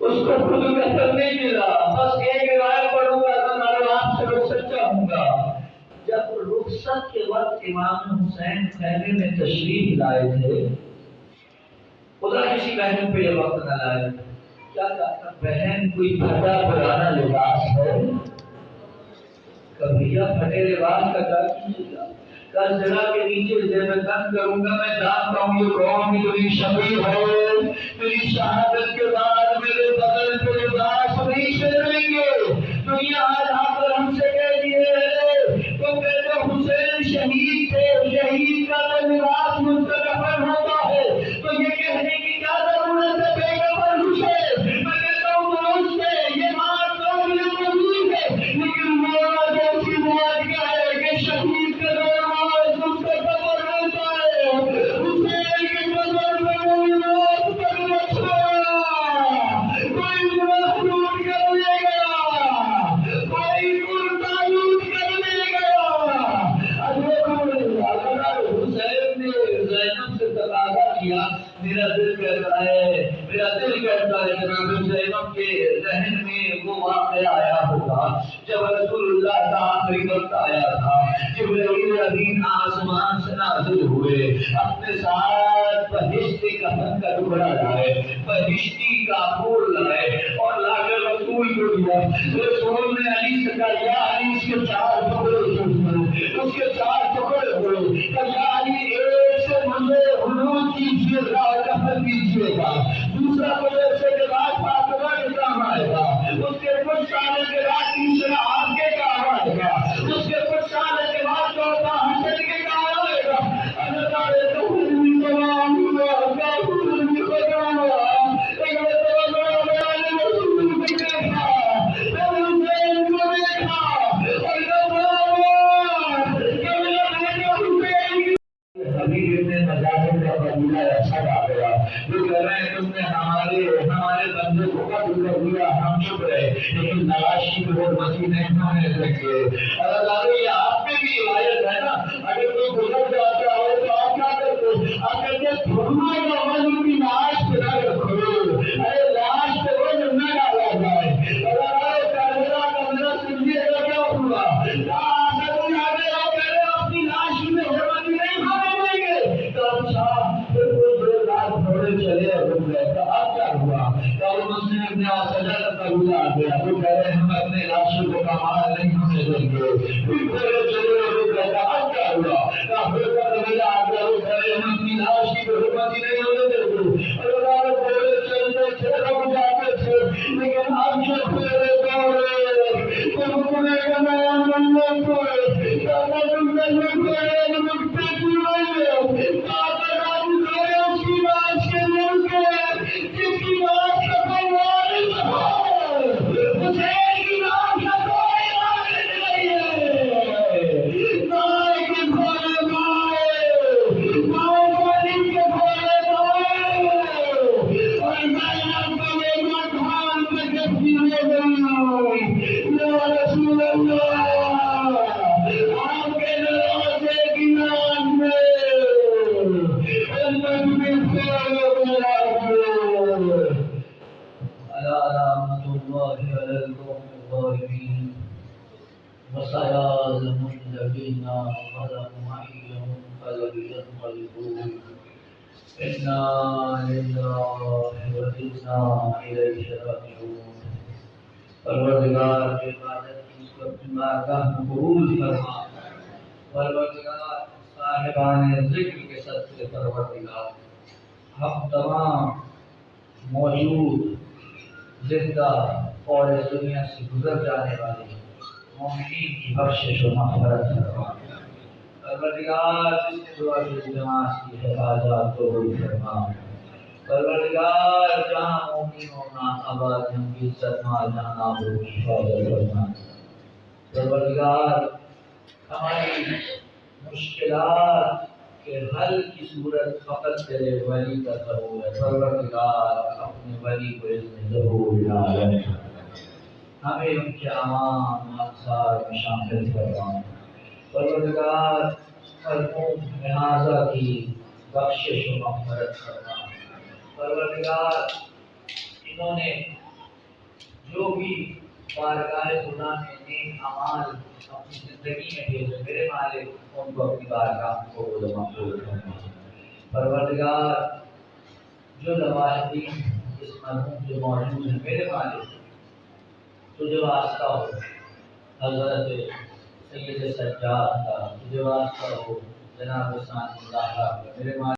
اس کو خود کا اثر نہیں ملا، بس ایک روایت پڑھوں گا تو میں آپ سے رخصت چاہوں گا۔ جب رخصت کے وقت امام حسین خیمے میں تشریف لائے تھے، خدا کسی بہن پہ یہ وقت نہ لائے، کیا کہا بہن کوئی پھٹا پرانا لباس ہے؟ کبھی پھٹے لباس کا کیا کیجیے گا؟ کل جگہ کے نیچے سے میں بند کروں گا، میں جانتا ہوں یہ قوم کی میری شبیہ ہے، میری شہادت کے بعد میرے بدن پہ لباس نہیں پہنیں گے۔ دنیا آج آ کر ہم سے کہہ دیے تو کہتے حسین شہید تھے، شہید کا تو لباس مستقبل ہوتا ہے، تو یہ کہنے کی کیا ضرورت ہے بے کفن حسین؟ میں کہتا ہوں درست ہے، یہ بات قابل قبول ہے، لیکن مولا جیسی بات کیا ہے کہ شہید کا لباس مستقبل ہوتا ہے، حسین کے بدن میں وہ لباس پر نہ چھوڑا، کوئی لباس لوٹ کر لے گیا، کوئی کرتا لوٹ کر لے گیا۔ اگر حسین نے زینب سے تقاضا کیا، میرا دل کہتا ہے جناب زینب کے ذہن میں وہ واقعہ آیا ہوگا جب رسول اللہ کا آخری وقت آیا تھا، جبرائیل امین آسمان سے نازل ہوئے، اپنے ساتھ بہشتی کفن کا ٹکڑا لائے، بہشتی کا پھول لائے اور لا کر رسول کو دیا۔ رسول نے علی سے کہا یا علی اس کے 4 ٹکڑے اس کے 4 ٹکڑے ہوئے، یا علی ایک سے مجھے حلول کیجیے گا اور کفن کیجیے گا، دوسرا مجھے کے بعد فاطمہ کے کام آئے گا، اس کے کچھ سال کے بعد تیسرا آپ کے کام آئے گا، اس کے کچھ سال کے بعد چوتھا حسن کے کام آئے گا۔ اللہ تعالیٰ تو تمام ہوا کا بھی ختم ہوا، ایک بڑا بیان رسول کو دیکھا، جب حسین کو دیکھا اور جب حبیب ابن مجاہد کا قبیلہ ایسا آ گیا جو کہہ رہے ہیں تم نے ہمارے بندے کو قتل کر دیا، ہم چپ رہے، لیکن نواشی کو حرمتی نہیں ہونے لگے۔ اللہ تعالیٰ یہ آپ میں بھی روایت ہے نا، اگر کوئی گزر جاتا ہے تو آپ کیا کرتے؟ آپ کہتے تھوڑا کا وزن کی لاش پہ نہ رکھو، ارے لاش پہ وزن نہ ڈالا جائے۔ اللہ تعالیٰ کمرہ سمجھیے گا کیا ہوا؟ اپنی لاش میں حرمتی نہیں ہونے دیں گے تو اچھا پھر کوئی دیر رات گھوڑے چلے اور رک گئے تو اب کیا ہوا؟ تو مسلم ابن سجا کا قبیلہ آ گیا، وہ کہہ رہے ہیں ہم اپنے لاشوں کو کمال نہیں ہونے دیں گے، پھر گھوڑے چلے اور رک گئے تو اب کیا ہوا؟ کافر کا قبیلہ آ گیا، وہ کہہ رہے ہیں ہم اپنی لاش کی حرمتی نہیں ہونے دیں گے، اور اللہ گھوڑے چلتے تھے رک جاتے تھے، لیکن اب جو پھیرے دوڑے تو رکنے کا نام نہیں کوئی پروردگار کی عبادت کی اس وقت بارگاہ میں قبول فرما، پروردگار صاحبان ذکر کے صدقے پروردگار ہم تمام موجود زندہ اور اس دنیا سے گزر جانے والے مومنین کی بخشش و مغفرت فرما۔ پروردگار جس نے دعا کی جماعت کی حفاظت قبول فرما۔ پروردگار جہاں مومن ہونا آباد ہم کی عزت مال جان آبرو کی حفاظت فرما۔ پروردگار ہماری مشکلات کے حل کی صورت فقط تیرے ولی کا ضرور ہے۔ پروردگار اپنے ولی کو اذن ظہور عالم ہمیں ان کے عوام انصار میں شامل فرما۔ پروردگار مرحوم جنازہ کی بخشش و مغفرت فرما۔ پروردگار انہوں نے جو بھی بارگاہ خدا میں نیک اعمال اپنی زندگی میں بھیجے میرے مالک ان کو اپنی بارگاہ کو مقبول فرما۔ پروردگار جو لوالدین اس مرحوم جو موجود ہیں میرے مالک تجھے واسطہ ہو، حضرت سید سجاد کا تجھے واسطہ ہو، جناب ثانی اللہ کا میرے مالک